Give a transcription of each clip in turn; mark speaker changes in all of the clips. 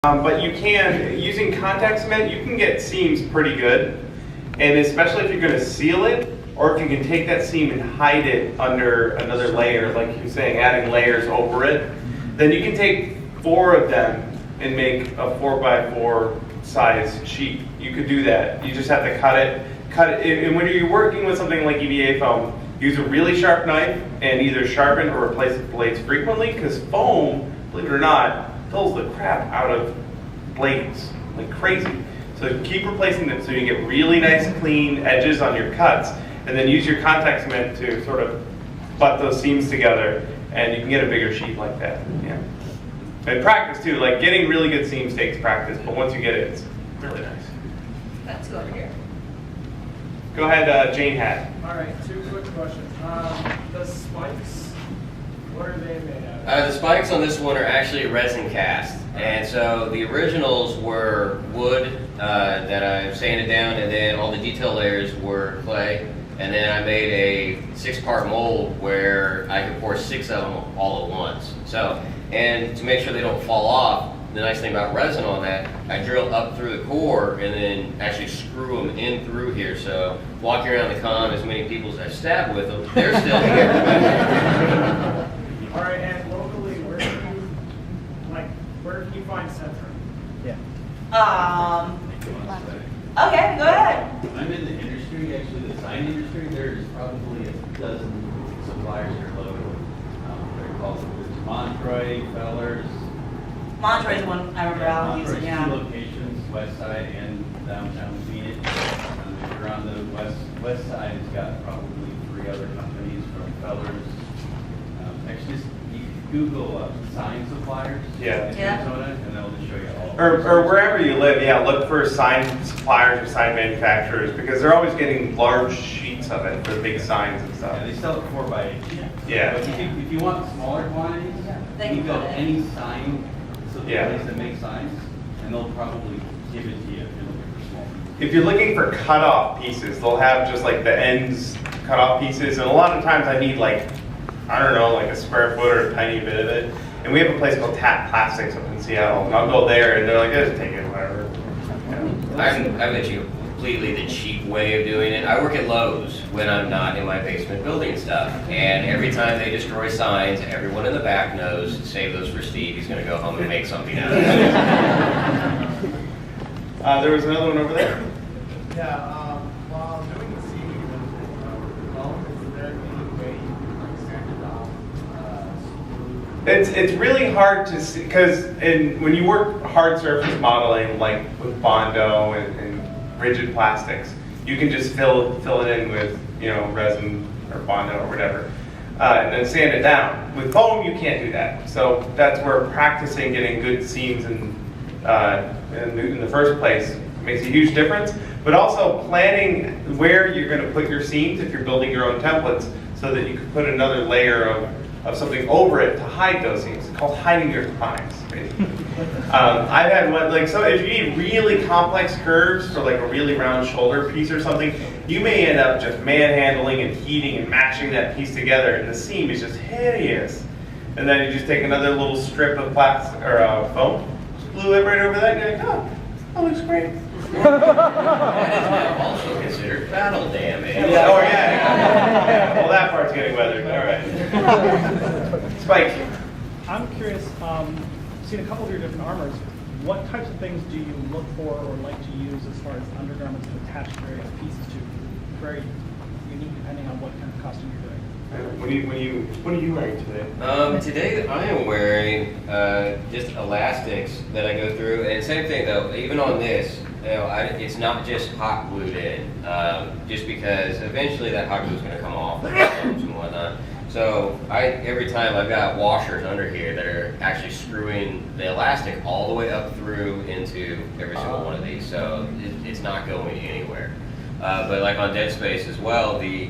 Speaker 1: But you can, using contact cement, you can get seams pretty good. And especially if you're going to seal it, or if you can take that seam and hide it under another layer, like you're saying, adding layers over it, then you can take 4 of them and make a 4x4 size sheet. You could do that. You just have to cut it. And when you're working with something like EVA foam, use a really sharp knife and either sharpen or replace the blades frequently, because foam, believe it or not, fills the crap out of blades like crazy. So keep replacing them so you get really nice clean edges on your cuts, and then use your contact cement to sort of butt those seams together, and you can get a bigger sheet like that. Yeah. And practice too, like getting really good seams takes practice, but once you get it, it's really nice.
Speaker 2: Let's go over here.
Speaker 1: Go ahead, Jane had.
Speaker 3: All right, 2 quick questions. The spikes, what are they made out of?
Speaker 4: The spikes on this one are actually resin cast. And so the originals were wood that I sanded down, and then all the detail layers were clay. And then I made a 6-part mold where I could pour 6 of them all at once. So, and to make sure they don't fall off, the nice thing about resin on that, I drill up through the core and then actually screw them in through here. So walking around the con, as many people as I've stabbed with them, they're still here.
Speaker 3: All right, and locally, where can you find Centrum?
Speaker 5: Yeah.
Speaker 2: Okay, go ahead.
Speaker 6: I'm in the industry, actually the sign industry. There's probably a dozen suppliers here locally. They're called Montroy, Fellers.
Speaker 2: Montroy's one I remember Alan using,
Speaker 6: Montroy's 2
Speaker 2: yeah.
Speaker 6: locations, west side and downtown Phoenix. If you're on the west side, it's got probably 3 other companies from Fellers. Actually, you can Google sign suppliers in Arizona, and they'll just show you all.
Speaker 1: Or wherever you live, yeah, look for sign suppliers or sign manufacturers, because they're always getting large sheets of it for the big signs and stuff.
Speaker 6: Yeah, they sell it 4x8.
Speaker 1: Yeah.
Speaker 6: But if you want smaller quantities,
Speaker 2: They
Speaker 6: you
Speaker 2: can
Speaker 6: go
Speaker 2: put it.
Speaker 6: any sign, so the
Speaker 1: Yeah.
Speaker 6: place that makes signs, and they'll probably give it to you if you're looking for small.
Speaker 1: If you're looking for cut-off pieces, they'll have just like the ends cut-off pieces, and a lot of times I need like, I don't know, like a square foot or a tiny bit of it. And we have a place called Tap Plastics up in Seattle, and I'll go there and they're like, just take it, whatever.
Speaker 4: I'm actually completely the cheap way of doing it. I work at Lowe's when I'm not in my basement building stuff. And every time they destroy signs, everyone in the back knows, save those for Steve, he's going to go home and make something out of it.
Speaker 1: There was another one over there.
Speaker 3: Yeah, while doing the seeding, is there any way you can sand it off?
Speaker 1: It's really hard to see, because when you work hard surface modeling, like with Bondo and rigid plastics, you can just fill it in with resin or Bondo or whatever, and then sand it down. With foam, you can't do that. So that's where practicing getting good seams in the first place makes a huge difference. But also planning where you're going to put your seams if you're building your own templates, so that you can put another layer of something over it to hide those seams. It's called hiding your lines, basically. I've had one, like, so if you need really complex curves for like a really round shoulder piece or something, you may end up just manhandling and heating and mashing that piece together, and the seam is just hideous. And then you just take another little strip of plastic or foam, just glue it right over that, and you're like, oh, that looks great.
Speaker 4: That is now also considered battle damage.
Speaker 1: Oh yeah. Well, that part's getting weathered. All right. Spike.
Speaker 5: I'm curious, seen a couple of your different armors. What types of things do you look for or like to use as far as undergarments to attach various pieces to? Very unique depending on what kind of costume you're doing.
Speaker 1: What are you wearing today?
Speaker 4: Today I am wearing just elastics that I go through, and same thing though, even on this, it's not just hot glued in, just because eventually that hot glue is going to come off and whatnot. So every time I've got washers under here that are actually screwing the elastic all the way up through into every single one of these, so it's not going anywhere. But like on Dead Space as well, the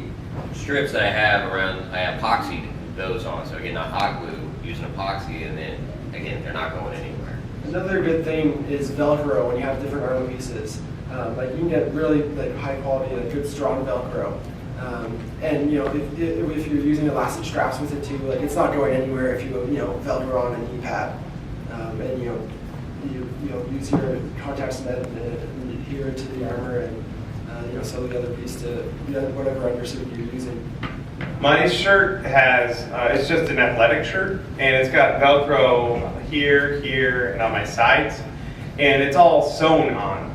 Speaker 4: strips that I have around, I epoxied those on, so again, not hot glue, using epoxy, and then again, they're not going anywhere.
Speaker 7: Another good thing is Velcro when you have different armor pieces. Like you can get really like high quality, like good strong Velcro. And if you're using elastic straps with it too, like it's not going anywhere if you Velcro on a knee pad. And you know, use your contact cement and adhere it to the armor and you know, sew the other piece to whatever undersuit you're using.
Speaker 1: My shirt has, it's just an athletic shirt, and it's got Velcro here, here, and on my sides, and it's all sewn on.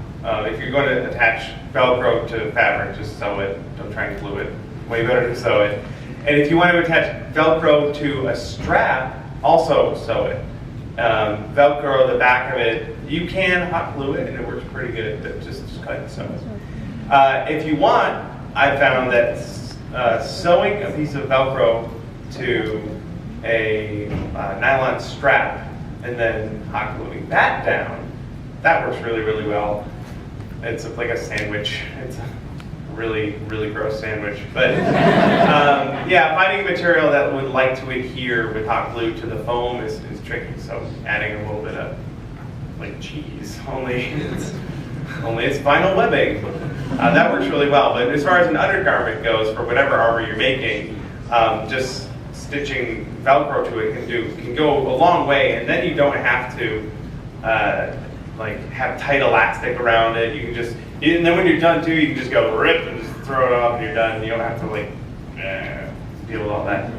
Speaker 1: If you're going to attach Velcro to fabric, just sew it. Don't try and glue it. Way better to sew it. And if you want to attach Velcro to a strap, also sew it. Velcro the back of it, you can hot glue it, and it works pretty good, but just cut and sew it. If you want, I found that sewing a piece of Velcro to a nylon strap and then hot gluing that down, that works really, really well. It's like a sandwich. It's a really, really gross sandwich. But yeah, finding a material that would like to adhere with hot glue to the foam is tricky. So adding a little bit of like cheese, only it's vinyl webbing. That works really well. But as far as an undergarment goes, for whatever armor you're making, just stitching Velcro to it can go a long way, and then you don't have to like have tight elastic around it. You can just, and then when you're done too, you can just go rip and just throw it off, and you're done. You don't have to like deal with all that.